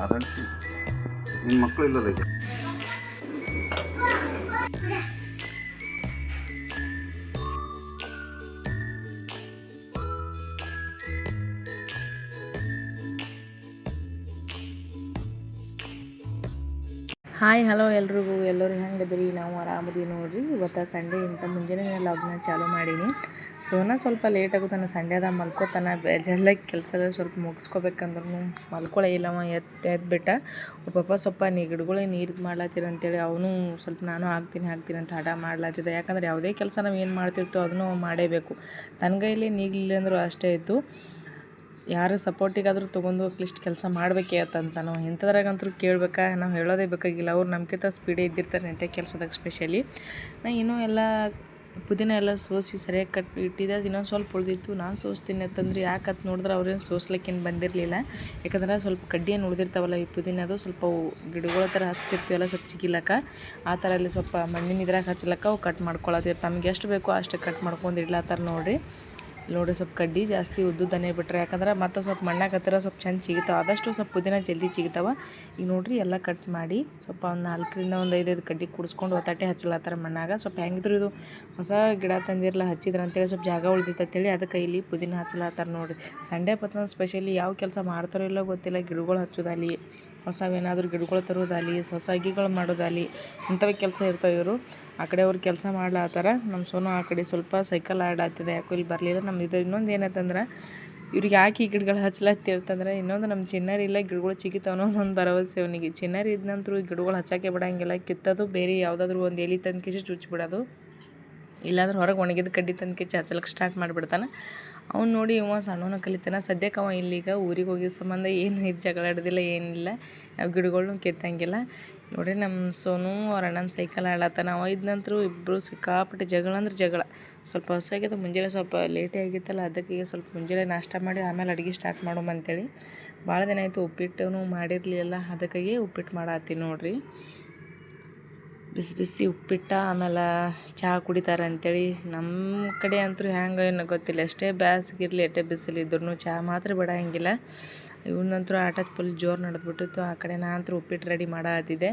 ಆರಾಡಿಸಿ ನಿಮ್ಮ ಮಕ್ಕಳು ಇಲ್ಲದ ಈಗ ಹಾಯ್ ಹಲೋ ಎಲ್ಲರೂ ಹೆಂಗದ್ರಿ? ನಾವು ಆರಾಮದಿ ನೋಡ್ರಿ. ಇವತ್ತು ಸಂಡೇ ಇಂಥ ಮುಂಜಾನೆ ಲಾಗ್ನ ಚಾಲೂ ಮಾಡೀನಿ. ಸೋನ ಸ್ವಲ್ಪ ಲೇಟ್ ಆಗುತ್ತಾನೆ, ಸಂಡೇದಾಗ ಮಲ್ಕೋತಾನೆ. ಎಲ್ಲ ಕೆಲಸ ಸ್ವಲ್ಪ ಮುಗಿಸ್ಕೋಬೇಕಂದ್ರೂ ಮಲ್ಕೊಳ್ಳೇ ಇಲ್ಲವ. ಎದ್ಬಿಟ್ಟ ಅವ್ರ ಪಪ್ಪ ಸ್ವಲ್ಪ ಗಿಡಗಳಿಗೆ ನೀರು ಮಾಡ್ಲತ್ತೀರ ಅಂತೇಳಿ ಅವನು ಸ್ವಲ್ಪ ನಾನು ಹಾಕ್ತೀನಿ ಅಂತ ಹಠ ಮಾಡ್ಲತ್ತಿದ್ದೆ. ಯಾಕಂದ್ರೆ ಯಾವುದೇ ಕೆಲಸ ನಾವು ಏನು ಮಾಡ್ತಿರ್ತೋ ಅದನ್ನು ಮಾಡೇಬೇಕು. ತನ್ನ ಕೈಲಿ ನೀಗಲಿಲ್ಲ ಅಂದರೂ ಅಷ್ಟೇ ಇತ್ತು. ಯಾರು ಸಪೋರ್ಟಿಗಾದರೂ ತೊಗೊಂಡು ಅಟ್ಲೀಸ್ಟ್ ಕೆಲಸ ಮಾಡಬೇಕೇ ಅಂತ ನಾವು ಇಂಥದ್ರಾಗಂತೂ ಕೇಳಬೇಕಾ? ನಾವು ಹೇಳೋದೇ ಬೇಕಾಗಿಲ್ಲ. ಅವ್ರು ನಮ್ಗಿಂತ ಸ್ಪೀಡೇ ಇದ್ದಿರ್ತಾರೆ ಇಂಥ ಕೆಲಸದಾಗ. ಸ್ಪೆಷಲಿ ನಾ ಇನ್ನೂ ಎಲ್ಲ ಪುದೀನ ಎಲ್ಲ ಸೋಸಿ ಸರಿಯಾಗಿ ಕಟ್ಟಿ ಇಟ್ಟಿದ್ದೆ. ಇನ್ನೊಂದು ಸ್ವಲ್ಪ ಉಳಿದಿತ್ತು, ನಾನು ಸೋಸ್ತೀನಿ ಅಂತಂದ್ರೆ ಯಾಕಂತ ನೋಡಿದ್ರೆ ಅವ್ರೇನು ಸೋಸ್ಲಿಕ್ಕೇನು ಬಂದಿರಲಿಲ್ಲ. ಯಾಕಂದ್ರೆ ಸ್ವಲ್ಪ ಕಡ್ಡಿಯನ್ನು ಉಳಿದಿರ್ತಾವಲ್ಲ ಈ ಪುದೀನದು, ಸ್ವಲ್ಪ ಗಿಡಗಳ ಥರ ಹಚ್ತಿರ್ತೀವಲ್ಲ ಸ್ವಲ್ಪ ಚಿಗಿಲಕ್ಕ, ಆ ಥರ ಅಲ್ಲಿ ಸ್ವಲ್ಪ ಮಣ್ಣಿನ ಇದ್ರಾಗ ಹಚ್ಲಕ್ಕ ಅವು ಕಟ್ ಮಾಡ್ಕೊಳತ್ತಿರ್ತಾರೆ. ತಮ್ಗೆ ಎಷ್ಟು ಬೇಕೋ ಅಷ್ಟು ಕಟ್ ಮಾಡ್ಕೊಂಡು ಇಡ್ಲತ್ತಾರ ನೋಡಿರಿ. ಸ್ವಲ್ಪ ಕಡ್ಡಿ ಜಾಸ್ತಿ ಉದ್ದುದನ್ನೇ ಬಿಟ್ರೆ, ಯಾಕಂದ್ರೆ ಮತ್ತು ಸ್ವಲ್ಪ ಮಣ್ಣಾಗ ಹತ್ತಿರ ಸ್ವಲ್ಪ ಚೆಂದ ಚಿಗಿತಾವೆ. ಆದಷ್ಟು ಸ್ವಲ್ಪ ಪುದೀನ ಜಲ್ದಿ ಚಿಗಿತಾವೆ. ಈಗ ನೋಡಿರಿ ಎಲ್ಲ ಕಟ್ ಮಾಡಿ ಸ್ವಲ್ಪ ಒಂದು 4ರಿಂದ 5 ಕಡ್ಡಿ ಕುಡಿಸ್ಕೊಂಡು ಒತ್ತಾಟೆ ಹಚ್ಚಲತ್ತಾರ ಮಣ್ಣಾಗ. ಸ್ವಲ್ಪ ಹೆಂಗಿದ್ರು ಇದು ಹೊಸ ಗಿಡ ತಂದಿರಲ್ಲ ಹಚ್ಚಿದ್ರೆ ಅಂತೇಳಿ ಸ್ವಲ್ಪ ಜಾಗ ಉಳಿದಿತ್ತಂತೇಳಿ ಅದಕ್ಕೆ ಇಲ್ಲಿ ಪುದೀನ ಹಚ್ಚಲತ್ತಾರ ನೋಡಿರಿ. ಸಂಡೇ ಪತ್ತಂದ್ರೆ ಸ್ಪೆಷಲಿ ಯಾವ ಕೆಲಸ ಮಾಡ್ತಾರೋ ಇಲ್ಲೋ ಗೊತ್ತಿಲ್ಲ, ಗಿಡಗಳು ಹಚ್ಚೋದಾಗಲಿ, ಹೊಸವೇನಾದರೂ ಗಿಡಗಳು ತರೋದಾಗಲಿ, ಹೊಸ ಅಗಿಗಳು ಮಾಡೋದಾಗಲಿ, ಇಂಥವೇ ಕೆಲಸ ಇರ್ತಾವೆ. ಇವರು ಆ ಕಡೆ ಅವ್ರು ಕೆಲಸ ಮಾಡ್ಲತ್ತಾರ. ನಮ್ಮ ಸೋನು ಆ ಕಡೆ ಸ್ವಲ್ಪ ಸೈಕಲ್ ಆಡಾತಿದೆ, ಯಾಕೋ ಇಲ್ಲಿ ಬರಲಿಲ್ಲ. ನಮ್ದು ಇನ್ನೊಂದು ಏನಂತಂದ್ರೆ ಇವ್ರಿಗೆ ಯಾಕೆ ಈ ಗಿಡಗಳು ಹಚ್ಚಲತ್ತಿರ್ತಂದ್ರೆ, ಇನ್ನೊಂದು ನಮ್ಮ ಚಿನ್ನರಿ ಇಲ್ಲ ಗಿಡಗಳು ಚಿಗಿತಾವನೋ ಒಂದು ಭರವಸೆ ಅವನಿಗೆ. ಚಿನ್ನರಿ ಇದ್ನಂತರೂ ಈ ಗಿಡಗಳು ಹಚ್ಚೋಕ್ಕೆ ಬಿಡೋಂಗಿಲ್ಲ. ಕಿತ್ತದು ಬೇರೆ ಯಾವುದಾದ್ರೂ ಒಂದು ಎಲೆ ತಂದು ಚುಚ್ಚಿಬಿಡೋದು, ಇಲ್ಲಾಂದ್ರೆ ಹೊರಗೆ ಒಣಗಿದ ಕಡ್ಡಿ ತಂದು ಹಚ್ಚಲಕ್ಕೆ ಸ್ಟಾರ್ಟ್ ಮಾಡಿಬಿಡ್ತಾನೆ. ಅವ್ನು ನೋಡಿ ಇವ ಸಣ್ಣವನ್ನ ಕಲಿತಾನೆ. ಸದ್ಯಕ್ಕೆ ಅವ ಇಲ್ಲಿಗ ಊರಿಗೆ ಹೋಗಿದ್ದ ಸಂಬಂಧ ಏನು ಇದು ಜಗಳ ಆಡೋದಿಲ್ಲ, ಏನಿಲ್ಲ, ಯಾವ ಗಿಡಗಳ್ನು ಕಿತ್ತಂಗಿಲ್ಲ. ನೋಡಿರಿ ನಮ್ಮ ಸೋನು ಅವ್ರ ಅಣ್ಣನ ಸೈಕಲ್ ಆಡ್ಲತ್ತಾನ. ಅವ ಇದ್ನಂತರೂ ಇಬ್ಬರು ಸಿಕ್ಕಾಪಟ್ಟೆ ಜಗಳ ಅಂದ್ರೆ ಜಗಳ. ಸ್ವಲ್ಪ ಹೊಸಾಗಿತ್ತು, ಮುಂಜಾನೆ ಸ್ವಲ್ಪ ಲೇಟೇ ಆಗಿತ್ತಲ್ಲ, ಅದಕ್ಕೆ ಸ್ವಲ್ಪ ಮುಂಜಾನೆ ನಾಷ್ಟ ಮಾಡಿ ಆಮೇಲೆ ಅಡುಗೆ ಸ್ಟಾರ್ಟ್ ಮಾಡೋಣ ಅಂತೇಳಿ. ಭಾಳ ದಿನ ಆಯಿತು ಉಪ್ಪಿಟ್ಟು ಮಾಡಿರಲಿಲ್ಲ, ಅದಕ್ಕಾಗಿ ಉಪ್ಪಿಟ್ಟು ಮಾಡತ್ತೀನಿ ನೋಡಿರಿ. ಬಿಸಿ ಬಿಸಿ ಉಪ್ಪಿಟ್ಟು, ಆಮೇಲೆ ಚಹಾ ಕುಡಿತಾರೆ ಅಂಥೇಳಿ. ನಮ್ಮ ಕಡೆ ಅಂತೂ ಹ್ಯಾಂಗೆ ಏನೋ ಗೊತ್ತಿಲ್ಲ, ಎಷ್ಟೇ ಬ್ಯಾಸಿಗಿರಲಿ ಎಷ್ಟೇ ಬಿಸಿಲಿದ್ರೂ ಚಹಾ ಮಾತ್ರ ಬಿಡೋಂಗಿಲ್ಲ. ಇವನಂತರೂ ಆಟ ಫುಲ್ ಜೋರು ನಡೆದ್ಬಿಟ್ಟಿತ್ತು. ಆ ಕಡೆ ನಾನಂತೂ ಉಪ್ಪಿಟ್ಟು ರೆಡಿ ಮಾಡತ್ತಿದ್ದೆ.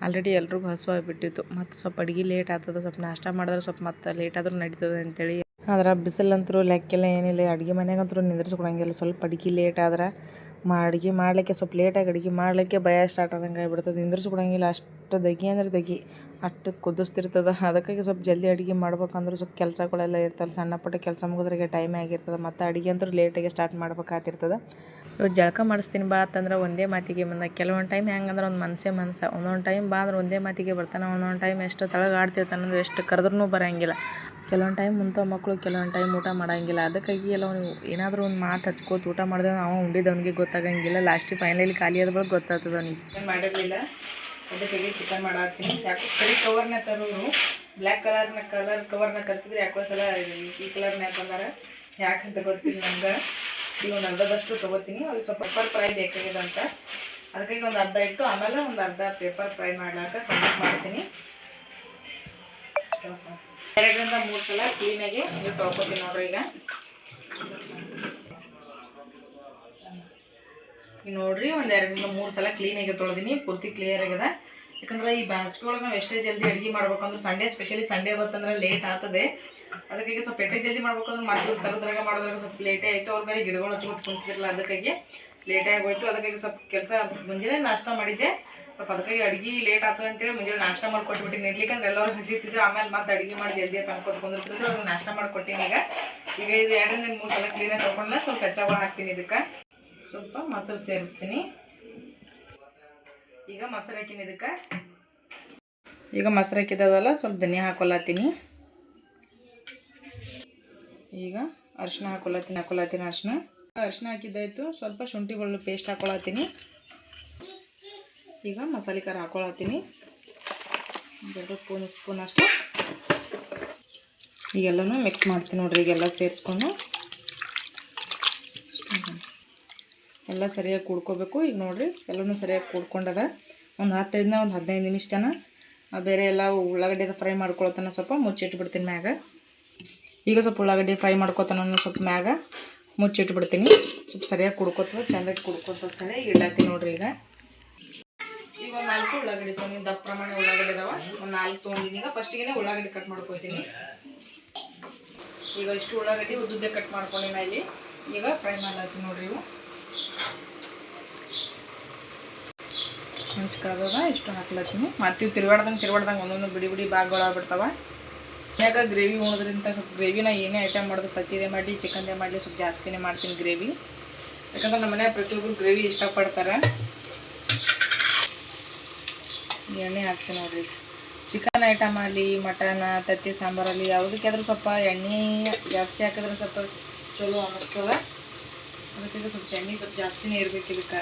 ಆಲ್ರೆಡಿ ಎಲ್ರಿಗೂ ಹಸುವಾಗಿಬಿಟ್ಟಿತ್ತು. ಮತ್ತು ಸ್ವಲ್ಪ ಅಡುಗೆ ಲೇಟ್ ಆಗ್ತದೆ, ಸ್ವಲ್ಪ ನಾಷ್ಟ ಮಾಡಿದ್ರೆ ಸ್ವಲ್ಪ ಮತ್ತೆ ಲೇಟ್ ಆದರೂ ನಡೀತದೆ ಅಂತೇಳಿ. ಆದ್ರೆ ಬಿಸಿಲಂತರೂ ಲೆಕ್ಕೆಲ್ಲ ಏನಿಲ್ಲ. ಅಡುಗೆ ಮನೆಗಂತೂ ನಿಂದ್ರಿಸ್ಕೊಳಂಗಿಲ್ಲ. ಸ್ವಲ್ಪ ಅಡುಗೆ ಲೇಟ್ ಆದ್ರೆ ಅಡುಗೆ ಮಾಡಲಿಕ್ಕೆ ಸ್ವಲ್ಪ ಲೇಟಾಗಿ ಅಡುಗೆ ಮಾಡಲಿಕ್ಕೆ ಭಯ ಸ್ಟಾರ್ಟ್ ಆದಂಗೆ ಆಗಿಬಿಡ್ತದೆ. ನಿಂದ್ರಿಸ್ಕೊಳಂಗಿಲ್ಲ. ಅಷ್ಟು ದಗಿ ಅಂದ್ರೆ ದಗಿ, ಅಷ್ಟು ಕುದಿಸ್ತಿರ್ತದೆ. ಅದಕ್ಕಾಗಿ ಸ್ವಲ್ಪ ಜಲ್ದಿ ಅಡುಗೆ ಮಾಡ್ಬೇಕಂದ್ರೆ ಸ್ವಲ್ಪ ಕೆಲಸಗಳೆಲ್ಲ ಇರ್ತಲ್ಲ, ಸಣ್ಣ ಪುಟ್ಟ ಕೆಲಸ ಮುಗಿದ್ರಿಗೆ ಟೈಮೇ ಆಗಿರ್ತದೆ. ಮತ್ತು ಅಡುಗೆ ಅಂತೂ ಲೇಟಾಗಿ ಸ್ಟಾರ್ಟ್ ಮಾಡ್ಬೇಕಾಗ್ತಿರ್ತದೆ. ಇವಾಗ ಜಳಕ ಮಾಡಿಸ್ತೀನಿ ಬಾ ಅಂತಂದ್ರೆ ಒಂದೇ ಮಾತಿಗೆ ಬಂದ. ಕೆಲವೊಂದು ಟೈಮ್ ಹೆಂಗಂದ್ರೆ ಒಂದು ಮನಸ್ಸು ಒಂದೊಂದು ಟೈಮ್ ಬಾ ಅಂದ್ರೆ ಒಂದೇ ಮಾತಿಗೆ ಬರ್ತಾನೆ. ಒಂದೊಂದು ಟೈಮ್ ಎಷ್ಟು ತಳಗೆ ಆಡ್ತಿರ್ತಾನಂದ್ರೆ ಎಷ್ಟು ಕರೆದ್ರೂ ಬರೋಂಗಿಲ್ಲ. ಕೆಲವೊಂದು ಟೈಮ್ ಮುಂತಾವ ಮಕ್ಕಳು ಕೆಲವೊಂದು ಟೈಮ್ ಊಟ ಮಾಡೋಂಗಿಲ್ಲ. ಅದಕ್ಕಾಗಿ ಎಲ್ಲ ಅವನು ಏನಾದರೂ ಒಂದು ಮಾತು ಹಚ್ಕೋತ ಊಟ ಮಾಡಿದ್ರೆ ನಾವು ಉಂಡಿದ್ದವನಿಗೆ ಗೊತ್ತಾಗಂಗಿಲ್ಲ. ಲಾಸ್ಟಿಗೆ ಫೈನಲಿ ಖಾಲಿ ಆದ ಬಳಿಕ ಗೊತ್ತಾಗ್ತದೆ ಅವನಿಗೆ. ಏನು ಮಾಡಿರಲಿಲ್ಲ, ಅದಕ್ಕಾಗಿ ಚಿಕನ್ ಮಾಡಾಕ್ತೀನಿ. ಯಾಕೋ ಕರಿ ಕವರ್ನ ತರೋರು ಬ್ಲ್ಯಾಕ್ ಕಲರ್ ಕವರ್ನ ತರ್ತಿದ್ರೆ ಯಾಕೋ ಸಲ ಈ ಕಲರ್ನ ತಂದಾರ. ಯಾಕಂತ ಗೊತ್ತಿಲ್ಲ ನಂಗೆ. ಈಗ ಒಂದು ಅರ್ಧದಷ್ಟು ತೊಗೋತೀನಿ. ಅವ್ರಿಗೆ ಸ್ವಲ್ಪ ಪೇಪರ್ ಫ್ರೈ ಬೇಕಾಗಿದೆ ಅಂತ, ಅದಕ್ಕಾಗಿ ಒಂದು ಅರ್ಧ ಇಟ್ಟು ಆಮೇಲೆ ಒಂದು ಅರ್ಧ ಪೇಪರ್ ಫ್ರೈ ಮಾಡ್ಲಾಕ ಸಬ್ಮಿಟ್ ಮಾಡ್ತೀನಿ. 2ರಿಂದ 3 ಸಲ ಕ್ಲೀನಾಗಿ ನೀವು ತೊಳ್ಕೊತೀನಿ ನೋಡ್ರಿ. ಈಗ ನೋಡ್ರಿ ಒಂದು 2ರಿಂದ 3 ಸಲ ಕ್ಲೀನಾಗಿ ತೊಳೆದೀನಿ, ಪೂರ್ತಿ ಕ್ಲಿಯರ್ ಆಗಿದೆ. ಯಾಕಂದ್ರೆ ಈ ಬ್ಯಾಸ್ಗೆ ಒಳಗೆ ನಾವು ಎಷ್ಟೇ ಜಲ್ದಿ ಅಡುಗೆ ಮಾಡ್ಬೇಕಂದ್ರೆ ಸಂಡೇ ಸ್ಪೆಷಲಿ ಸಂಡೇ ಬಂತಂದ್ರೆ ಲೇಟ್ ಆಗ್ತದೆ. ಅದಕ್ಕಾಗಿ ಸ್ವಲ್ಪ ಎಷ್ಟೇ ಜಲ್ದಿ ಮಾಡ್ಬೇಕಂದ್ರೆ ಮತ್ತೆ ತರದ್ರಾಗ ಮಾಡೋದ್ರಾಗ ಸ್ವಲ್ಪ ಲೇಟೇ ಆಯಿತು. ಅವ್ರ ಬೇರೆ ಗಿಡಗಳು ಹಚ್ಕೊತ ಕುಂತಿರಲ್ಲ, ಅದಕ್ಕಾಗಿ ಲೇಟೇ ಆಗೋಯ್ತು. ಅದಕ್ಕಾಗಿ ಸ್ವಲ್ಪ ಕೆಲಸ ಮುಂಜಾನೆ ನಾಷ್ಟ ಮಾಡಿದ್ದೆ, ಸ್ವಲ್ಪ ಅದಕ್ಕಾಗಿ ಅಡುಗೆ ಲೇಟ್ ಆಗ್ತದೆ ಅಂತೇಳಿ ಮುಂಜಾನೆ ನಾಷ್ಟ ಮಾಡಿಕೊಟ್ಬಿಟ್ಟಿನಿ. ಇರ್ಲಿಕ್ಕಂದ್ರೆ ಎಲ್ಲರೂ ಹಸಿತಿದ್ರು, ಆಮೇಲೆ ಮತ್ತೆ ಅಡುಗೆ ಮಾಡಿ ಜಲ್ದಿ ತಂದ್ಕೊಟ್ಕೊಂಡಿರ್ತಿದ್ರು. ಅವ್ರಿಗೆ ನಾಷ್ಟ ಮಾಡಿಕೊಟ್ಟಿನಿ. ಈಗ ಇದು 2ರಿಂದ 3 ಸಲ ಕ್ಲೀನಾಗಿ ತೊಗೊಂಡ್ರೆ ಸ್ವಲ್ಪ ಹೆಚ್ಚಾಗ ಹಾಕ್ತೀನಿ. ಇದಕ್ಕೆ ಸ್ವಲ್ಪ ಮೊಸರು ಸೇರಿಸ್ತೀನಿ. ಈಗ ಮೊಸರು ಹಾಕಿನಿ. ಈಗ ಮೊಸರು ಹಾಕಿದ್ದಲ್ಲ ಸ್ವಲ್ಪ ಧನಿಯಾ ಹಾಕೊಳತ್ತೀನಿ. ಈಗ ಅರಿಶಿನ ಹಾಕೊಳತ್ತೀನಿ. ಅರಿಶಿನ ಹಾಕಿದ್ದಾಯಿತು. ಸ್ವಲ್ಪ ಶುಂಠಿ ಬೆಳ್ಳುಳ್ಳಿ ಪೇಸ್ಟ್ ಹಾಕೊಳತ್ತೀನಿ. ಈಗ ಮಸಾಲೆ ಖಾರ ಹಾಕೊಳತ್ತೀನಿ, 2 ಸ್ಪೂನ್ ಅಷ್ಟು. ಈಗೆಲ್ಲನೂ ಮಿಕ್ಸ್ ಮಾಡ್ತೀನಿ ನೋಡ್ರಿ. ಈಗೆಲ್ಲ ಸೇರಿಸ್ಕೊಂಡು ಎಲ್ಲ ಸರಿಯಾಗಿ ಕೂಡ್ಕೋಬೇಕು. ಈಗ ನೋಡಿರಿ ಎಲ್ಲನೂ ಸರಿಯಾಗಿ ಕೂಡ್ಕೊಂಡದ. ಒಂದು 15 ನಿಮಿಷ ತನಕ ಬೇರೆ ಎಲ್ಲ ಉಳ್ಳಾಗಡ್ಡೆ ಫ್ರೈ ಮಾಡ್ಕೊಳ್ತಾನೆ. ಸ್ವಲ್ಪ ಮುಚ್ಚಿಟ್ಬಿಡ್ತೀನಿ ಮ್ಯಾಗ. ಈಗ ಸ್ವಲ್ಪ ಉಳ್ಳಾಗಡ್ಡೆ ಫ್ರೈ ಮಾಡ್ಕೊತಾನ ಸ್ವಲ್ಪ ಮ್ಯಾಗ ಮುಚ್ಚಿಟ್ಬಿಡ್ತೀನಿ. ಸ್ವಲ್ಪ ಸರಿಯಾಗಿ ಕುಡ್ಕೊತದೆ, ಚೆಂದಾಗಿ ಕುಡ್ಕೊತಂತೇಳಿ ಇಡ್ಲಾತೀನಿ ನೋಡ್ರಿ. ಈಗ ಒಂದು 4 ಉಳ್ಳಾಗಡ್ಡಿ ತೊಗೊಂಡಿನಿ. ದಪ್ಪ ಪ್ರಮಾಣ ಉಳ್ಳಾಗಡ್ಡಿ ಇದಾವ, ಒಂದು 4 ತೊಗೊಂಡಿನಿ. ಈಗ ಫಸ್ಟಿಗೆ ಉಳ್ಳಾಗಡ್ಡಿ ಕಟ್ ಮಾಡ್ಕೊತೀನಿ. ಈಗ ಇಷ್ಟು ಉಳ್ಳಾಗಡ್ಡಿ ಉದ್ದುದ್ದೆ ಕಟ್ ಮಾಡ್ಕೊಂಡಿನ ಇಲ್ಲಿ. ಈಗ ಫ್ರೈ ಮಾಡ್ಲಾತೀನಿ ನೋಡ್ರಿ. ಇವು ಹಂಚ್ಕಾಗದ ಇಷ್ಟು ಹಾಕ್ಲತ್ತೀನಿ. ಮತ್ತು ತಿರ್ವಾಡ್ದಂಗೆ ಒಂದೊಂದು ಬಿಡಿ ಬಿಡಿ ಭಾಗಗಳಾಗ್ಬಿಡ್ತಾವ. ಯಾಕೆ ಗ್ರೇವಿ ಉಣೋದ್ರಿಂದ ಸ್ವಲ್ಪ ಗ್ರೇವಿನ ಏನೇ ಐಟಮ್ ಮಾಡೋದು, ತತ್ತಿದೆ ಮಾಡಲಿ ಚಿಕನ್ದೇ ಮಾಡಲಿ ಸ್ವಲ್ಪ ಜಾಸ್ತಿನೇ ಮಾಡ್ತೀನಿ ಗ್ರೇವಿ. ಯಾಕಂದ್ರೆ ನಮ್ಮ ಮನ್ಯಾಗ ಪ್ರತಿಯೊಬ್ಬರು ಗ್ರೇವಿ ಇಷ್ಟಪಡ್ತಾರೆ. ಎಣ್ಣೆ ಹಾಕ್ತೀನಿ ನೋಡ್ರಿ. ಚಿಕನ್ ಐಟಮ್ ಆಗಲಿ, ಮಟನ್, ತತ್ತಿ ಸಾಂಬಾರಲ್ಲಿ ಯಾವುದಕ್ಕಾದ್ರೂ ಸ್ವಲ್ಪ ಎಣ್ಣೆ ಜಾಸ್ತಿ ಹಾಕಿದ್ರೆ ಸ್ವಲ್ಪ ಚಲೋ ಅನ್ನಿಸ್ತದೆ. ಅದಕ್ಕೆ ಸ್ವಲ್ಪ ಎಣ್ಣೆ ಸ್ವಲ್ಪ ಜಾಸ್ತಿನೇ ಇರಬೇಕು ಇದಕ್ಕೆ.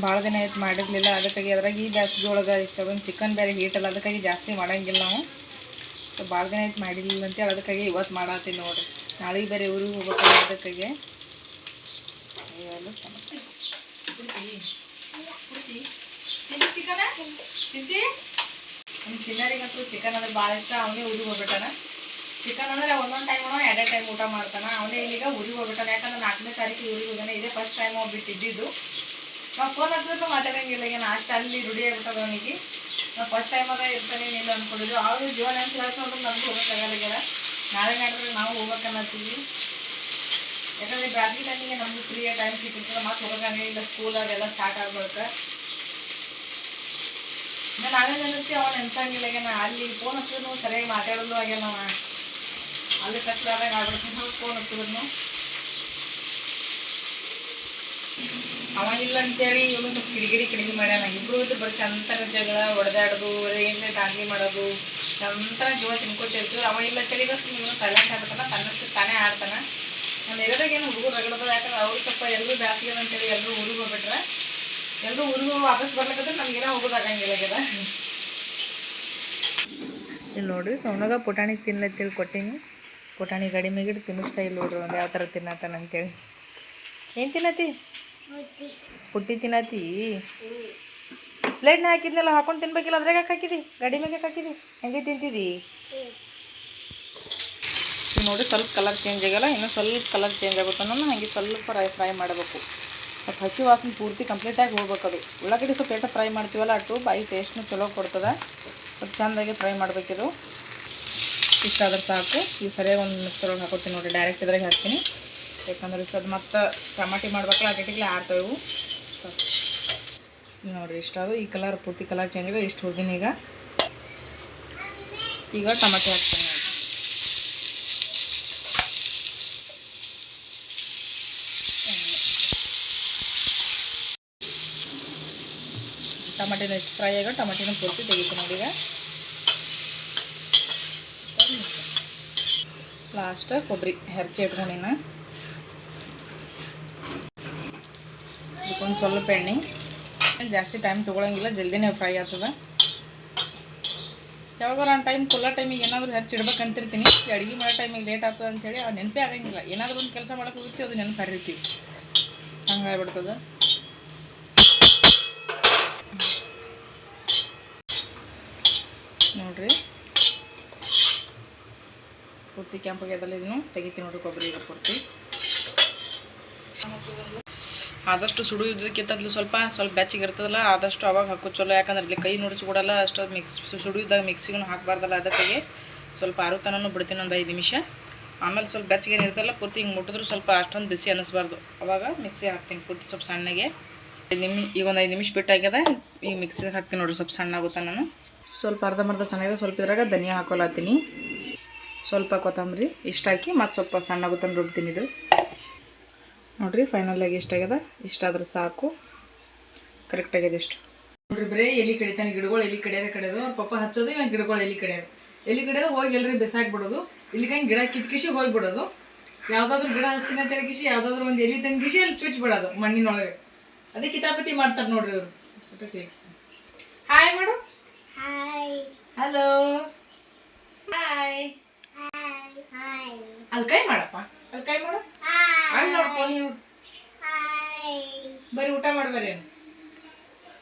ಭಾಳ ದಿನ ಆಯ್ತು ಮಾಡಿರಲಿಲ್ಲ, ಅದಕ್ಕಾಗಿ ಅದ್ರಾಗ ಈ ಬ್ಯಾಸ್ಗೆ ಒಳಗೆ ಇಷ್ಟೊಂದು ಚಿಕನ್ ಬೇರೆ ಹೀಟಲ್ಲ, ಅದಕ್ಕಾಗಿ ಜಾಸ್ತಿ ಮಾಡೋಂಗಿಲ್ಲ ನಾವು. ಸೊ ಭಾಳ ದಿನ ಆಯ್ತು ಮಾಡಿರಲಿಲ್ಲ ಅಂತೇಳಿ ಅದಕ್ಕಾಗಿ ಇವತ್ತು ಮಾಡತ್ತೀನಿ ನೋಡಿರಿ. ನಾಳೆಗೆ ಬೇರೆ ಊರಿಗೆ ಹೋಗ್ಬೇಕಲ್ಲ, ಅದಕ್ಕಾಗಿ ನಮ್ಮ ಚಿನ್ನರಿಗಂತೂ ಚಿಕನ್ ಅಂದ್ರೆ ಭಾಳ ಇಷ್ಟ. ಅವನೇ ಊರಿಗೆ ಹೋಗ್ಬಿಟ್ಟಾನ. ಚಿಕನ್ ಅಂದರೆ ಒಂದೊಂದು ಟೈಮ್ ಎರಡೇ ಟೈಮ್ ಊಟ ಮಾಡ್ತಾನೆ. ಅವನೇ ಇಲ್ಲಿಗ ಊರಿಗೆ ಹೋಗ್ಬಿಟ್ಟಾನೆ. ಯಾಕಂದ್ರೆ 4ನೇ ತಾರೀಕು ಊರಿಗೆ ಹೋಗ್ಯಾನೆ. ಇದೇ ಫಸ್ಟ್ ಟೈಮ್ ಹೋಗ್ಬಿಟ್ಟಿದ್ದು. ನಾವು ಫೋನ್ ಹತ್ತಿದ್ರು ಮಾತಾಡೋಂಗಿಲ್ಲ. ಈಗ ಅಷ್ಟು ಅಲ್ಲಿ ರೂಢಿ ಆಗ್ಬಿಟ್ಟದ ಅವನಿಗೆ. ನಾವು ಫಸ್ಟ್ ಟೈಮ್ ಅದ ಇರ್ತಾನೆ ಇಲ್ಲ ಅಂದ್ಕೊಂಡಿದ್ದು. ಅವ್ರು ಜೀವನ ಅಂತ ಹೇಳ್ಕೊಂಡು ನಮ್ಗೆ ಹೋಗೋಕ್ಕಾಗಲ್ಲ. ನಾಳೆ ನಾಡಿದ್ರೆ ನಾವು ಹೋಗ್ಬೇಕನ್ನತ್ತೀವಿ. ಯಾಕಂದರೆ ಬ್ಯಾಸ್ಗೆ ಟೈಮಿಗೆ ನಮ್ಗೆ ಫ್ರೀಯ ಟೈಮ್ ಸಿಕ್ಕಿರ್ತದೆ. ಮತ್ತೆ ಹೋಗೋಕ್ಕಾಗ ಇಲ್ಲ, ಸ್ಕೂಲ್ ಅದೆಲ್ಲ ಸ್ಟಾರ್ಟ್ ಆಗ್ಬೇಕು. ನಾವೇ ನೆನಸ್ತೀವಿ, ಅವನು ನೆನ್ಸಂಗಿಲ್ಲ. ಈಗ ಅಲ್ಲಿ ಫೋನ್ ಹತ್ತಿದ್ರು ಸರಿಯಾಗಿ ಮಾತಾಡೋದು ಆಗ್ಯಾನ. ನಾವು ಅಲ್ಲಿ ಕಷ್ಟದಾಗ ಆಗ್ಬಿಡ್ತೀನಿ ಫೋನ್ ಹತ್ತಿದ್ರು. ಅವ ಇಲ್ಲ ಅಂತೇಳಿ ಇವನು ಸ್ವಲ್ಪ ಕಿಡಿಗಿಡಿ ಕಡಿಮೆ ಮಾಡ್ಯಾನ. ಇಬ್ಬರು ಇದ್ದು ಬರೀ ಚಂತನ ಜಗಳ ಹೊಡೆದಾಡೋದು, ಏನೇ ದಾಂಧಲಿ ಮಾಡೋದು, ಚಂತನ ಜೀವ ತಿನ್ಕೊತಿರ್ತೀವಿ. ಅವ ಇಲ್ಲ ಅಂತೇಳಿ ಇವನು ಸೈಲೆಂಟ್ ಆಗ್ಬಿಡ್ತಾನ, ತನ್ನಷ್ಟು ತಾನೇ ಆಡ್ತಾನೆ. ನಮ್ಮ ಎರೋದಾಗ ಏನು ಹುಡುಗರು ರಗಡೋದು. ಯಾಕಂದ್ರೆ ಅವ್ರು ಸ್ವಲ್ಪ ಎಲ್ಲರೂ ಜಾಸ್ತಿ ಅಂತೇಳಿ ಎಲ್ಲರೂ ಊರಿಗೆ ಹೋಗ್ಬಿಟ್ರೆ, ಎಲ್ಲರೂ ಊರಿಗೆ ಹೋಗಿ ವಾಪಸ್ ಬರ್ಲಿಕ್ಕಂದ್ರೆ ನಮಗೇನೋ ಹೋಗೋದಾಗಂಗಿಲ್ಲ. ಇಲ್ಲಿ ನೋಡಿರಿ, ಸೌನಾಗ ಪುಟಾಣಿ ತಿನ್ಲತ್ತೇಳಿ ಕೊಟ್ಟೀನಿ. ಪುಟಾಣಿ ಗಾಡಿ ಮೇಗಿಟ್ಟು ತಿನ್ನಿಸ್ತಾ ಇಲ್ಲ ನೋಡ್ರಿ ಒಂದು ಯಾವ ಥರ ತಿನ್ನತ್ತಾನ ಅಂತೇಳಿ. ಏನು ತಿನ್ನತಿ? ಪುಟ್ಟಿ ತಿನ್ನತಿ. ಪ್ಲೇಟ್ನ ಹಾಕಿದ್ನೆಲ್ಲ ಹಾಕೊಂಡು ತಿನ್ಬೇಕಿಲ್ಲ, ಅದ್ರಾಗ ಹಾಕಿದಿ ಗಾಡಿ ಮ್ಯಾಗೆ ಹಾಕಿದಿ, ಹೆಂಗೆ ತಿಂತಿದಿ? ಈಗ ನೋಡಿ ಸ್ವಲ್ಪ ಕಲರ್ ಚೇಂಜ್ ಆಗಲ್ಲ, ಇನ್ನೂ ಸ್ವಲ್ಪ ಕಲರ್ ಚೇಂಜ್ ಆಗುತ್ತೆ. ನಾನು ಹಾಗೆ ಸ್ವಲ್ಪ ಫ್ರೈ ಮಾಡಬೇಕು. ಮತ್ತು ಹಸಿ ವಾಸನೆ ಪೂರ್ತಿ ಕಂಪ್ಲೀಟಾಗಿ ಹೋಗ್ಬೇಕು. ಅದು ಉಳ್ಳಾಗಡ್ಡಿ ಸ್ವಲ್ಪ ಏಟ ಫ್ರೈ ಮಾಡ್ತೀವಲ್ಲ, ಅಟ್ಟು ಬಾಯಿ ಟೇಸ್ಟ್ನು ಚಲೋ ಕೊಡ್ತದೆ. ಸ್ವಲ್ಪ ಚೆಂದಾಗಿ ಫ್ರೈ ಮಾಡಬೇಕಿದು. ಇಷ್ಟಾದ್ರೆ ಸಾಕು. ಈಗ ಸರಿಯಾಗಿ ಒಂದು ಮಿಕ್ಸರ್ ಒಳಗೆ ಹಾಕೋತೀನಿ ನೋಡಿ. ಡೈರೆಕ್ಟ್ ಇದ್ರಾಗ ಹಾಕ್ತೀನಿ. ಯಾಕಂದ್ರೆ ಅದು ಮತ್ತು ಟಮಾಟಿ ಮಾಡ್ಬೇಕಲ್ಲ, ಅಟ್ಟಿಗೆ ಆಡ್ತಾವೆ ಇವು. ನೋಡಿರಿ ಇಷ್ಟ ಅದು. ಈ ಕಲರ್ ಪೂರ್ತಿ ಕಲರ್ ಚೇಂಜ್ ಆಗ ಇಷ್ಟು ಹುರಿದೀನಿ. ಈಗ ಟಮಾಟಿ ಹಾಕ್ತೀನಿ ನೋಡಿ. ಟಮಾಟಿನ ಎಷ್ಟು ಫ್ರೈ ಆಗ ಟಮಾಟಿನ ಪೂರ್ತಿ ತೆಗಿತೀನಿ ನೋಡಿ. ಈಗ ಲಾಸ್ಟ್ ಕೊಬ್ಬರಿ ಹೆರ್ಚಿ ಇಟ್ಕೊಂಡಿನ. ಇದಕ್ಕೊಂದು ಸ್ವಲ್ಪ ಎಣ್ಣೆ. ಜಾಸ್ತಿ ಟೈಮ್ ತೊಗೊಳಂಗಿಲ್ಲ, ಜಲ್ದಿನೇ ಫ್ರೈ ಆಗ್ತದೆ. ಯಾವಾಗ ನಾನು ಟೈಮ್ ಕೊಲ್ಲ ಟೈಮಿಗೆ ಏನಾದರೂ ಹೆಚ್ಚಿಡ್ಬೇಕಂತಿರ್ತೀನಿ. ಅಡುಗೆ ಮಾಡೋ ಟೈಮಿಗೆ ಲೇಟ್ ಆಗ್ತದೆ ಅಂಥೇಳಿ ಅದು ನೆನಪೇ ಆಗಂಗಿಲ್ಲ. ಏನಾದರೂ ಒಂದು ಕೆಲಸ ಮಾಡೋಕೆ ಹೋಗ್ತೀವಿ, ಅದು ನೆನಪು ಹರಿತೀವಿ. ಹಂಗಾಗ್ಬಿಡ್ತದೆ. ನೋಡಿರಿ ಪೂರ್ತಿ ಕೆಂಪಗೆ ಅದಲ್ಲ. ಇದನ್ನು ತೆಗಿತೀನಿ ನೋಡಿರಿ ಕೊಬ್ಬರಿ. ಈಗ ಪೂರ್ತಿ ಆದಷ್ಟು ಸುಡು ಇದ್ದಕ್ಕಿಂತ ಸ್ವಲ್ಪ ಬೆಚ್ಚಗೆ ಇರ್ತದಲ್ಲ, ಆದಷ್ಟು ಅವಾಗ ಹಾಕೋ ಚಲೋ. ಯಾಕಂದ್ರೆ ಇಲ್ಲಿ ಕೈ ನುಡಿಸ್ಕೊಡಲ್ಲ, ಅಷ್ಟು ಸುಡು ಇದ್ದಾಗ ಮಿಕ್ಸಿಗೂ ಹಾಕಬಾರ್ದಲ್ಲ. ಅದಕ್ಕಾಗಿ ಸ್ವಲ್ಪ ಆರುತನೂ ಬಿಡ್ತೀನಿ ಒಂದು 5 ನಿಮಿಷ. ಆಮೇಲೆ ಸ್ವಲ್ಪ ಬೆಚ್ಚಗೆ ಇರ್ತಲ್ಲ, ಪೂರ್ತಿ ಹಿಂಗೆ ಮುಟ್ಟಿದ್ರು ಸ್ವಲ್ಪ ಅಷ್ಟೊಂದು ಬಿಸಿ ಅನ್ನಿಸ್ಬಾರ್ದು. ಅವಾಗ ಮಿಕ್ಸಿಗೆ ಹಾಕ್ತೀನಿ ಪೂರ್ತಿ ಸ್ವಲ್ಪ ಸಣ್ಣಗೆ. ಈಗ ಒಂದು 5 ನಿಮಿಷ ಬಿಟ್ಟಾಗ್ಯದ. ಈಗ ಮಿಕ್ಸಿಗೆ ಹಾಕ್ತೀನಿ ನೋಡಿರಿ. ಸ್ವಲ್ಪ ಸಣ್ಣ ಆಗುತ್ತೆ. ನಾನು ಸ್ವಲ್ಪ ಅರ್ಧಂಬರ್ಧ ಸಣ್ಣಗೆ ಸ್ವಲ್ಪ ಇದ್ರಾಗ ಧನಿಯಾ ಹಾಕೊಳತ್ತೀನಿ, ಸ್ವಲ್ಪ ಕೊತ್ತಂಬರಿ ಇಷ್ಟ ಹಾಕಿ ಮತ್ತು ಸ್ವಲ್ಪ ಸಣ್ಣ ಆಗುತ್ತಾನೆ ರುಬ್ತೀನಿ. ಇದು ನೋಡಿರಿ ಫೈನಲಾಗಿ ಇಷ್ಟಾಗ್ಯದ. ಇಷ್ಟಾದ್ರೆ ಸಾಕು, ಕರೆಕ್ಟಾಗ್ಯದ ಇಷ್ಟು. ನೋಡಿರಿ ಬರೀ ಎಲೆ ಕಡಿತಾನೆ, ಗಿಡಗಳು ಎಲೆ ಕಡಿಯೋದು. ಪಪ್ಪ ಹಚ್ಚೋದು, ಇವಾಗ ಗಿಡಗಳು ಎಲೆ ಕಡಿಯೋದು ಹೋಗಿ ಎಲ್ಲರೂ ಬೆಸಾಕ್ಬಿಡೋದು. ಇಲ್ಲಿಗೆ ಗಿಡ ಕಿತ್ಕಿಸಿ ಹೋಗಿಬಿಡೋದು. ಯಾವುದಾದ್ರೂ ಗಿಡ ಹಚ್ತೀನಿ ಅಂತ ಹೇಳಿಕಿಸಿ ಯಾವುದಾದ್ರೂ ಒಂದು ಎಲೆ ತಂಗಿಸಿ ಅಲ್ಲಿ ಚುಚ್ಚಿಬಿಡೋದು ಮಣ್ಣಿನೊಳಗೆ. ಅದೇ ಕಿತಾಪತಿ ಮಾಡ್ತಾರೆ ನೋಡ್ರಿ ಇವರು. ಹಾಯ್ ಮಾಡು. ಹಾಯ್. ಹಲೋ. ಹಾಯ್. ಅಲ್ಲಿ ಕೈ ಮಾಡಪ್ಪ, ಅಲ್ಲಿ ಕೈ ಮಾಡು. ಅಲ್ಲಿ ನೋಡ್ಕೊ ನೀವು. ಬರ್ರಿ ಊಟ ಮಾಡಿ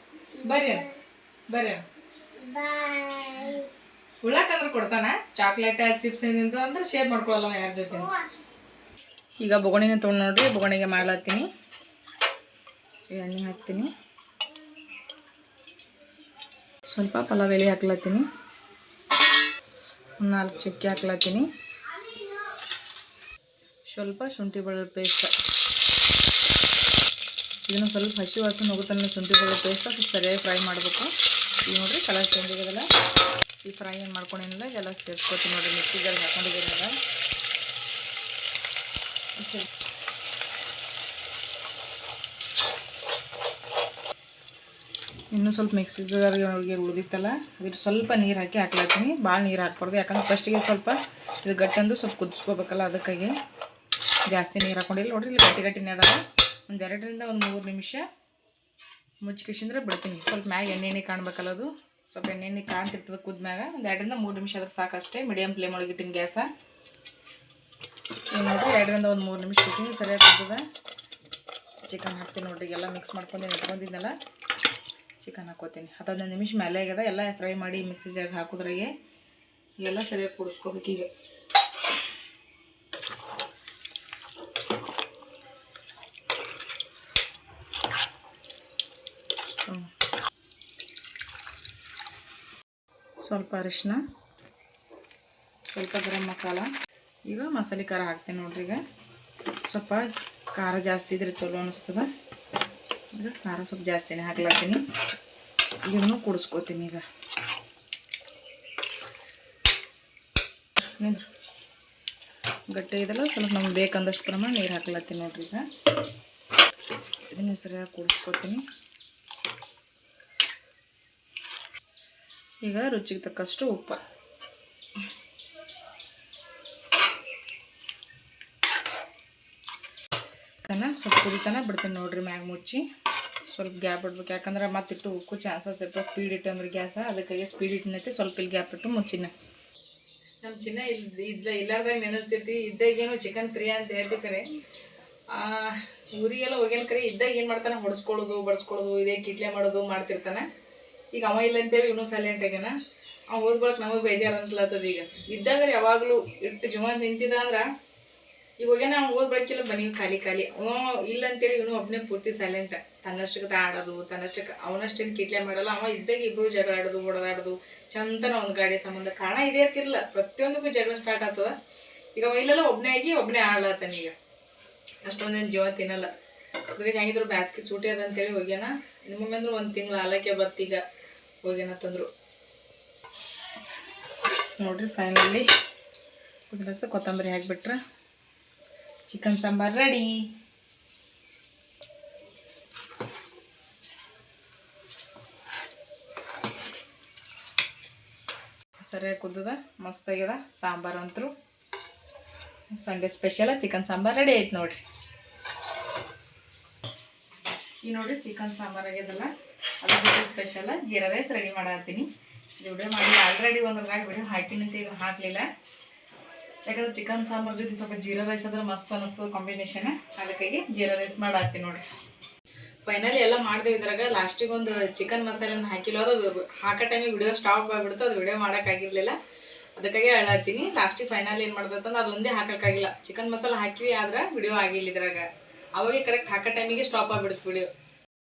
ಬರ್ರಿ. ಉಳ್ಳಾಕಂದ್ರೆ ಕೊಡ್ತಾನ ಚಾಕ್ಲೇಟ್ ಚಿಪ್ಸ್ ಏನಿಂತ ಅಂದ್ರೆ ಶೇರ್ ಮಾಡ್ಕೊಳಲ್ಲ ಯಾರ ಜೊತೆ. ಈಗ ಬೊಗಣಿನ ತೊಗೊಂಡು ನೋಡ್ರಿ, ಬೊಗಣಿಗೆ ಮಾಡ್ಲತ್ತೀನಿ. ಎಣ್ಣೆ ಹಾಕ್ತೀನಿ, ಸ್ವಲ್ಪ ಪಲಾವ್ ಎಲೆ ಹಾಕ್ಲತ್ತೀನಿ, 4 ಚಕ್ಕೆ ಹಾಕ್ಲತ್ತೀನಿ, ಸ್ವಲ್ಪ ಶುಂಠಿ ಬೆಳ್ಳುಳ್ಳಿ ಪೇಸ್ಟ್. ಇದನ್ನು ಸ್ವಲ್ಪ ಹಸಿ ವಾಸನೆ ಹೋಗುತ್ತಾನೆ ಶುಂಠಿ ಬೆಳ್ಳುಳ್ಳಿ ಪೇಸ್ಟ್ ಸ್ವಲ್ಪ ಸರಿಯಾಗಿ ಫ್ರೈ ಮಾಡಬೇಕು. ಈಗ ನೋಡಿರಿ ಕಲರ್ ಚೇಂಜ್ ಆಗೋದಲ್ಲ. ಈ ಫ್ರೈ ಏನು ಮಾಡ್ಕೊಂಡಿಲ್ಲ ಎಲ್ಲ ಸೇರಿಸ್ಕೊತೀನಿ ನೋಡಿರಿ. ಮಿಕ್ಸಿ ಜಾರ್ ಹಾಕೊಂಡಿದ್ದೀನಲ್ಲ, ಇನ್ನೂ ಸ್ವಲ್ಪ ಮಿಕ್ಸಿ ಜಾರ್ಗೆ ಉಳಿದಿತ್ತಲ್ಲ ಅದ್ರ ಸ್ವಲ್ಪ ನೀರು ಹಾಕ್ಲತ್ತೀನಿ. ಭಾಳ ನೀರು ಹಾಕ್ಬಾರ್ದು, ಯಾಕಂದ್ರೆ ಫಸ್ಟಿಗೆ ಸ್ವಲ್ಪ ಇದು ಗಟ್ಟಂದು ಸ್ವಲ್ಪ ಕುದಿಸ್ಕೋಬೇಕಲ್ಲ, ಅದಕ್ಕಾಗಿ ಜಾಸ್ತಿ ನೀರು ಹಾಕ್ಕೊಂಡಿಲ್ಲ. ನೋಡಿರಿ ಇಲ್ಲಿ ಗಟ್ಟಿನೇ ಅದಾವ. ಒಂದು 2ರಿಂದ 3 ನಿಮಿಷ ಮುಚ್ಚಿಸಿಂದ್ರೆ ಬಿಡ್ತೀನಿ. ಸ್ವಲ್ಪ ಮ್ಯಾಗ ಎಣ್ಣೆ ಕಾಣ್ಬೇಕಲ್ಲ, ಅದು ಸ್ವಲ್ಪ ಎಣ್ಣೆ ಕಾಣ್ತಿರ್ತದೆ ಕುದ್ಮ್ಯಾಗ. ಒಂದು 2ರಿಂದ 3 ನಿಮಿಷ ಅದ್ರ ಸಾಕಷ್ಟೇ. ಮೀಡಿಯಮ್ ಫ್ಲೇಮ್ ಒಳಗೆ ಇಟ್ಟಿನಿ ಗ್ಯಾಸ. ನೋಡಿರಿ 2ರಿಂದ 3 ನಿಮಿಷ ಇಟ್ಟಿನಿ, ಸರಿಯಾಗಿ ಕುದ್ದದ. ಚಿಕನ್ ಹಾಕ್ತೀನಿ ನೋಡಿರಿ. ಎಲ್ಲ ಮಿಕ್ಸ್ ಮಾಡ್ಕೊಂಡು ಇಟ್ಕೊಂಡಿದ್ದೆನಲ್ಲ, ಚಿಕನ್ ಹಾಕ್ಕೋತೀನಿ. 15 ನಿಮಿಷ ಮೇಲೆ ಆಗ್ಯದ. ಎಲ್ಲ ಫ್ರೈ ಮಾಡಿ ಮಿಕ್ಸಿ ಜಾರ್ಗೆ ಹಾಕೋದ್ರಾಗೆ ಎಲ್ಲ ಸರಿಯಾಗಿ ಕೂಡಿಸ್ಕೋಬೇಕು. ಈಗ ಸ್ವಲ್ಪ ಅರಿಶಿನ, ಸ್ವಲ್ಪ ಗರಂ ಮಸಾಲ. ಈಗ ಮಸಾಲೆ ಖಾರ ಹಾಕ್ತೀನಿ ನೋಡ್ರಿ. ಈಗ ಸ್ವಲ್ಪ ಖಾರ ಜಾಸ್ತಿ ಇದ್ರೆ ಚಲೋ ಅನ್ನಿಸ್ತದ. ಈಗ ಖಾರ ಸ್ವಲ್ಪ ಜಾಸ್ತಿನೇ ಹಾಕ್ಲತ್ತೀನಿ. ಇದನ್ನು ಕುಡಿಸ್ಕೋತೀನಿ. ಈಗ ಗಟ್ಟಿ ಇದೆಲ್ಲ ಸ್ವಲ್ಪ ನಮ್ಗೆ ಬೇಕಂದಷ್ಟು ಪ್ರಮಾಣ ನೀರು ಹಾಕ್ಲತ್ತೀನಿ ನೋಡ್ರಿ. ಈಗ ಇದನ್ನು ಸರಿಯಾಗಿ ಕುಡಿಸ್ಕೋತೀನಿ. ಈಗ ರುಚಿಗೆ ತಕ್ಕಷ್ಟು ಉಪ್ಪು, ಸ್ವಲ್ಪ ಕುದಿತಾನೆ ಬಿಡ್ತೀನಿ ನೋಡ್ರಿ. ಮ್ಯಾಗ ಮುಚ್ಚಿ ಸ್ವಲ್ಪ ಗ್ಯಾಪ್ ಇಡ್ಬೇಕು, ಯಾಕಂದ್ರೆ ಮತ್ತಿಟ್ಟು ಉಕ್ಕು ಚಾನ್ಸಸ್ ಇರ್ತವೆ. ಸ್ಪೀಡ್ ಇಟ್ಟು ಅಂದ್ರೆ ಗ್ಯಾಸ, ಅದಕ್ಕಾಗಿ ಸ್ಪೀಡ್ ಇಟ್ಟಿನೈತಿ. ಸ್ವಲ್ಪ ಇಲ್ಲಿ ಗ್ಯಾಪ್ ಇಟ್ಟು ಮುಚ್ಚಿನ. ನಮ್ಮ ಚಿನ್ನ ಇಲ್ಲಾರ್ದಾಗ ನೆನೆಸ್ತಿರ್ತೀವಿ, ಇದ್ದಾಗೇನು ಚಿಕನ್ ಪ್ರಿಯ ಅಂತ ಹೇಳ್ತಿರ್ತಾರೆ. ಊರಿಗೆಲ್ಲ ಹೋಗ್ಯಾನ ಕರೆ ಇದ್ದಾಗ ಏನು ಮಾಡ್ತಾನೆ, ಹೊಡೆಸ್ಕೊಳ್ಳೋದು ಬಡಿಸ್ಕೊಳ್ಳೋದು, ಇದೇ ಕಿಟ್ಲೆ ಮಾಡೋದು ಮಾಡ್ತಿರ್ತಾನೆ. ಈಗ ಅವ ಇಲ್ಲ ಅಂತೇಳಿ ಇನ್ನೂ ಸೈಲೆಂಟ್ ಆಗ್ಯಾನ. ಅವ ಹೋದ್ಬಳಕ್ಕೆ ನಮಗೆ ಬೇಜಾರು ಅನ್ಸ್ಲತ್ತದ. ಈಗ ಇದ್ದಾಗ ಯಾವಾಗಲೂ ಇಟ್ಟು ಜೀವ ನಿಂತಿದ್ದ ಅಂದ್ರೆ, ಈಗ ಹೋಗ್ಯಾನ ಅವ್ನು ಓದ್ಬಳಕ್ಕಿಲ್ಲ ಬನ್ನಿ ಖಾಲಿ ಇಲ್ಲ ಅಂತೇಳಿ ಇವನು ಒಬ್ಬನೇ ಪೂರ್ತಿ ಸೈಲೆಂಟ್. ತನ್ನಷ್ಟಕ್ಕೆ ಆಡೋದು, ತನ್ನಷ್ಟಕ್ಕೆ ಅವನಷ್ಟೇನು ಕಿಟ್ಲೆ ಮಾಡಲ್ಲ. ಅವ ಇದ್ದಾಗ ಇಬ್ಬರು ಜಗಳ ಆಡೋದು, ಹೊಡೆದಾಡೋದು, ಚಂತನ ಒಂದು ಗಾಡಿ ಸಂಬಂಧ ಕಾರಣ ಇದೇ ಇರ್ತಿರ್ಲಿಲ್ಲ. ಪ್ರತಿಯೊಂದಕ್ಕೂ ಜಗಳ ಸ್ಟಾರ್ಟ್ ಆಗ್ತದ. ಈಗ ಅವ ಇಲ್ಲೆಲ್ಲ ಒಬ್ಬನೇ ಆಡ್ಲತ್ತಾನ. ಈಗ ಅಷ್ಟೊಂದೇನು ಜೀವ ತಿನ್ನಲ್ಲ. ಅದಕ್ಕೆ ಹೆಂಗಿದ್ರು ಬ್ಯಾಸ್ಗೆ ಸೂಟಿ ಅದ ಅಂತೇಳಿ ಹೋಗ್ಯಾನ. ನಿಮ್ಮೊಮ್ಮೆ ಅಂದ್ರೆ 1 ತಿಂಗಳು ಆಲಕ್ಕೆ ಬತ್ತೀಗ ಹೋಗ್ಯಾನ ತಂದರು ನೋಡ್ರಿ. ಫೈನಲಿ ಕುದಿಲತ್ತ ಕೊತ್ತಂಬರಿ ಹಾಕಿಬಿಟ್ರೆ ಚಿಕನ್ ಸಾಂಬಾರು ರೆಡಿ. ಸರಿಯಾಗಿ ಕುದ್ದದ, ಮಸ್ತಾಗ್ಯದ ಸಾಂಬಾರು ಅಂತೂ. Sunday special chicken sambar ready ಆಯ್ತು ನೋಡ್ರಿ. ಈ ನೋಡ್ರಿ ಚಿಕನ್ ಸಾಂಬಾರು ಆಗ್ಯದಲ್ಲ, ಅದ್ರ ಜೊತೆ ಸ್ಪೆಷಲ್ ಜೀರಾ ರೈಸ್ ರೆಡಿ ಮಾಡತ್ತೀನಿ. ಇದು ವಿಡಿಯೋ ಮಾಡಿ ಆಲ್ರೆಡಿ ಒಂದ್ರದಾಗ ವಿಡಿಯೋ ಹಾಕಿನಂತೆ ಇದು ಹಾಕಲಿಲ್ಲ, ಯಾಕಂದ್ರೆ ಚಿಕನ್ ಸಾಂಬಾರು ಜೊತೆ ಸ್ವಲ್ಪ ಜೀರಾ ರೈಸ್ ಅಂದ್ರೆ ಮಸ್ತ್ ಅನ್ನಿಸ್ತದೆ ಕಾಂಬಿನೇಷನ್. ಅದಕ್ಕಾಗಿ ಜೀರಾ ರೈಸ್ ಮಾಡತ್ತೀನಿ ನೋಡ್ರಿ. ಫೈನಲಿ ಎಲ್ಲ ಮಾಡಿದೆವು. ಇದ್ರಾಗ ಲಾಸ್ಟಿಗೆ ಒಂದು ಚಿಕನ್ ಮಸಾಲೆನ ಹಾಕಿಲ್ಲ, ಅದು ಹಾಕೋ ಟೈಮಿಗೆ ವಿಡಿಯೋ ಸ್ಟಾಪ್ ಆಗಿಬಿಡ್ತು. ಅದು ವಿಡಿಯೋ ಮಾಡೋಕ್ಕಾಗಿರಲಿಲ್ಲ, ಅದಕ್ಕಾಗಿ ಹೇಳತ್ತೀನಿ. ಲಾಸ್ಟಿಗೆ ಫೈನಲ್ ಏನು ಮಾಡ್ದತ್ತಂದ್ರೆ ಅದೊಂದೇ ಹಾಕೋಕ್ಕಾಗಿಲ್ಲ. ಚಿಕನ್ ಮಸಾಲೆ ಹಾಕಿವಿ ಆದ್ರೆ ವಿಡಿಯೋ ಆಗಿಲ್ಲ ಇದ್ರಾಗ. ಅವಾಗೆ ಕರೆಕ್ಟ್ ಹಾಕೋ ಟೈಮಿಗೆ ಸ್ಟಾಪ್ ಆಗಿಬಿಡ್ತು ವಿಡಿಯೋ.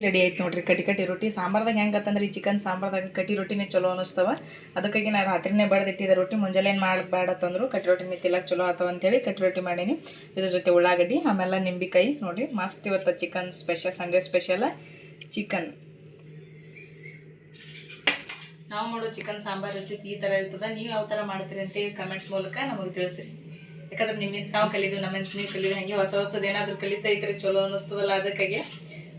ರೆಡಿ ಆಯ್ತು ನೋಡ್ರಿ ಕಟ್ಟಿ ರೊಟ್ಟಿ. ಸಾಂಬಾರ್ದಾಗ ಹೆಂಗೆ ಅಂತಂದ್ರೆ ಈ ಚಿಕನ್ ಸಾಂಬಾರ್ದಾಗ ಕಟ್ಟಿ ರೊಟ್ಟಿನೇ ಚಲೋ ಅನ್ನಿಸ್ತವ. ಅದಕ್ಕಾಗಿ ನಾನು ರಾತ್ರಿನೇ ಬಡ್ದಿಟ್ಟಿದ್ದೆ ರೊಟ್ಟಿ. ಮುಂಜಾನೆ ಏನು ಮಾಡಬೇಡತ್ತಂದ್ರು ಕಟ್ಟಿ ರೊಟ್ಟಿನೇ ತಿಲ್ಲಕ್ಕೆ ಚಲೋ ಆತವ ಅಂತೇಳಿ ಕಟ್ಟಿ ರೊಟ್ಟಿ ಮಾಡೀನಿ. ಇದ್ರ ಜೊತೆ ಉಳ್ಳಾಗಡ್ಡಿ, ಆಮೇಲೆ ನಿಂಬೆಕಾಯಿ. ನೋಡಿರಿ ಮಸ್ತ್ ಇವತ್ತು chicken special, Sunday special chicken. ನಾವು ಮಾಡೋ ಚಿಕನ್ ಸಾಂಬಾರು ರೆಸಿಪಿ ಈ ಥರ ಇರ್ತದೆ. ನೀವು ಯಾವ ಥರ ಮಾಡ್ತೀರಿ ಅಂತೇಳಿ ಕಮೆಂಟ್ ಮೂಲಕ ನಮಗೆ ತಿಳಿಸ್ರಿ. ಯಾಕಂದ್ರೆ ನಿಮ್ಮಿಂದ ನಾವು ಕಲಿದು, ನಮ್ಮಿಂದ ನೀವು ಕಲಿದು, ಹಾಗೆ ಹೊಸದು ಏನಾದರೂ ಕಲಿತಾ ಇದ್ರೆ ಚಲೋ ಅನ್ನಿಸ್ತದಲ್ಲ. ಅದಕ್ಕಾಗಿ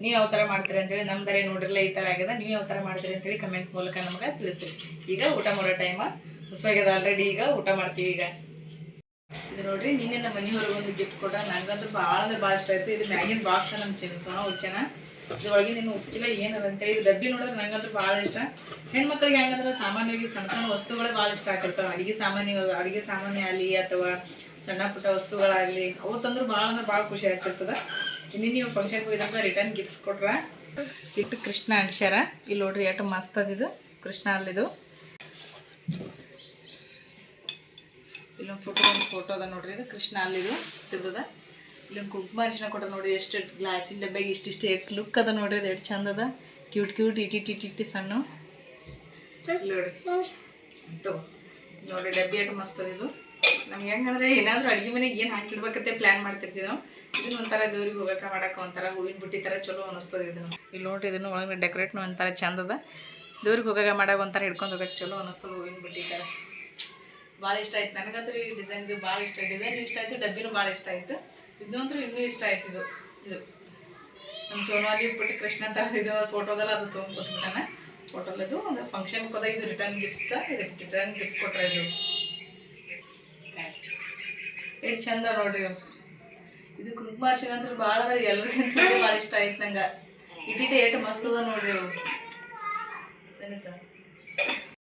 ನೀವು ಯಾವ ಥರ ಮಾಡ್ತೀರಿ ಅಂತೇಳಿ ನಮ್ದರೆ ನೋಡಿರಲ್ಲ ಈ ಥರ ಆಗ್ಯದ. ನೀವು ಯಾವ ಥರ ಮಾಡ್ತೀರಿ ಅಂತೇಳಿ ಕಮೆಂಟ್ ಮೂಲಕ ನಮ್ಗೆ ತಿಳಿಸ್ರಿ. ಈಗ ಊಟ ಮಾಡೋ ಟೈಮ ಹೊಸವಾಗ್ಯದ ಆಲ್ರೆಡಿ. ಈಗ ಊಟ ಮಾಡ್ತೀವಿ. ಈಗ ಇದು ನೋಡ್ರಿ, ನಿನ್ನೆ ನಮ್ಮ ಮನೆಯವ್ರಿಗೆ ಒಂದು ಗಿಫ್ಟ್ ಕೊಟ್ಟ. ನನಗಂತೂ ಭಾಳ ಅಂದ್ರೆ ಭಾಳ ಇಷ್ಟ ಆಯಿತು. ಇದು ಮ್ಯಾಗಿನ ಬಾಕ್ಸ್ ನಮ್ಮ ಸೋನಾ ಹುಚ್ಚನ. ಇದ್ರೊಳಗೆ ನೀನು ಉಚ್ಚಿಲ್ಲ ಏನದ ಅಂತೇಳಿ. ಇದು ಡಬ್ಬಿ ನೋಡಿದ್ರೆ ನಂಗಂತೂ ಭಾಳ ಇಷ್ಟ. ಹೆಣ್ಮಕ್ಳಿಗೆ ಹೆಂಗಂದ್ರೆ ಸಾಮಾನ್ಯವಾಗಿ ಸಣ್ಣ ಸಣ್ಣ ವಸ್ತುಗಳೇ ಭಾಳ ಇಷ್ಟ ಆಗಿರ್ತಾವೆ. ಅಡುಗೆ ಸಾಮಾನ್ಯ ಆಗಲಿ ಅಥವಾ ಸಣ್ಣ ಪುಟ್ಟ ವಸ್ತುಗಳಾಗಲಿ ಅವು ತಂದ್ರೆ ಭಾಳ ಅಂದ್ರೆ ಭಾಳ ಖುಷಿ ಆಗ್ತಿರ್ತದೆ. ಇನ್ನು ನೀವು ಫಂಕ್ಷನ್ಗೆ ಹೋಗಿದಾಗ ರಿಟರ್ನ್ ಗಿಫ್ಟ್ಸ್ ಕೊಟ್ರ. ಇಟ್ಟು ಕೃಷ್ಣ ಅಂಡ್ಸ್ಯಾರ. ಇಲ್ಲಿ ನೋಡ್ರಿ ಎಷ್ಟು ಮಸ್ತ್ ಅದಿದು ಕೃಷ್ಣ ಅಲ್ಲಿದು. ಇಲ್ಲೊಂದು ಫೋಟೋ ಅದ ನೋಡ್ರಿ, ಇದು ಕೃಷ್ಣ ಅಲ್ಲಿದು ತಿರ್ತದ. ಇಲ್ಲೊಂದು ಕುಂಕುಮ ಅರಿಶಿನ ಕೊಟ್ಟ ನೋಡಿ, ಎಷ್ಟು ಗ್ಲಾಸಿನ ಡಬ್ಬಿಗೆ ಇಷ್ಟಿಷ್ಟು ಎಷ್ಟು ಲುಕ್ ಅದ ನೋಡ್ರಿ. ಅದು ಎಷ್ಟು ಚಂದ ಅದ, ಕ್ಯೂಟ್ ಇಟಿ ಸಣ್ಣ ನೋಡಿ. ನೋಡಿ ಡಬ್ಬಿ ಎಷ್ಟು ಮಸ್ತ್ ಅದ ಇದು. ನಮ್ಗೆ ಹೆಂಗಂದ್ರೆ ಏನಾದರೂ ಅಡುಗೆ ಮನೆಗೆ ಏನು ಹಾಕಿಡ್ಬೇಕಂತೆ ಪ್ಲ್ಯಾನ್ ಮಾಡ್ತಿರ್ತೀವಿ ನಾವು. ಇದನ್ನು ಒಂಥರ ದೇವ್ರಿಗೆ ಹೋಗಕ್ಕೆ ಮಾಡಕ್ಕೆ ಒಂಥರ ಹೂವಿನ ಬುಟ್ಟಿ ಥರ ಚಲೋ ಅನ್ನಿಸ್ತದೆ ಇದನ್ನು. ಇಲ್ಲಿ ನೋಡಿರಿ, ಇದನ್ನು ಒಳಗೆ ಡೆಕೋರೇಟ್ನು ಒಂಥರ ಚಂದ ಅದ. ದೇವ್ರಿಗೆ ಹೋಗಾಗ ಮಾಡಾಗ ಒಂಥರ ಹಿಡ್ಕೊಂಡು ಹೋಗಕ್ಕೆ ಚಲೋ ಅನ್ನಿಸ್ತದೆ ಹೂವಿನ ಬುಟ್ಟಿ ಥರ. ಭಾಳ ಇಷ್ಟ ಆಯ್ತು ನನಗಂದ್ರೆ ಈ ಡಿಸೈನ್ದು ಭಾಳ ಇಷ್ಟ. ಡಿಸೈನ್ ಇಷ್ಟ ಆಯಿತು, ಡಬ್ಬಿನೂ ಭಾಳ ಇಷ್ಟ ಆಯಿತು. ಇದನ್ನಂತೂ ಇನ್ನೂ ಇಷ್ಟ ಆಯ್ತು. ಇದು ನಮ್ಮ ಸೋನಾಲಿ ಪುಟ್ಟಿ ಕೃಷ್ಣ ಥರ ಇದು ಫೋಟೋದಲ್ಲ, ಅದು ತೊಗೊಂಡ್ಬಿಟ್ಟಾನೆ ಫೋಟೋಲ್ಲದು. ಒಂದು ಫಂಕ್ಷನ್ಗೆ ಹೋದ ಇದು ರಿಟರ್ನ್ ಗಿಫ್ಟ್ ಕೊಟ್ಟರೆ ಇದು ಎಷ್ಟು ಚಂದ ನೋಡ್ರಿ. ಇದು ಕುಂಕುಮ ಅರಿಶಿನ ಅಂತ ಭಾಳ ಅದ, ಎಲ್ರಿಗೂ ಭಾಳ ಇಷ್ಟ ಆಯ್ತು ನಂಗೆ. ಇಟ್ಟಿಟ್ಟು ಎಷ್ಟು ಮಸ್ತ್ ಅದ ನೋಡ್ರಿ ಅವು ಸನಿತ.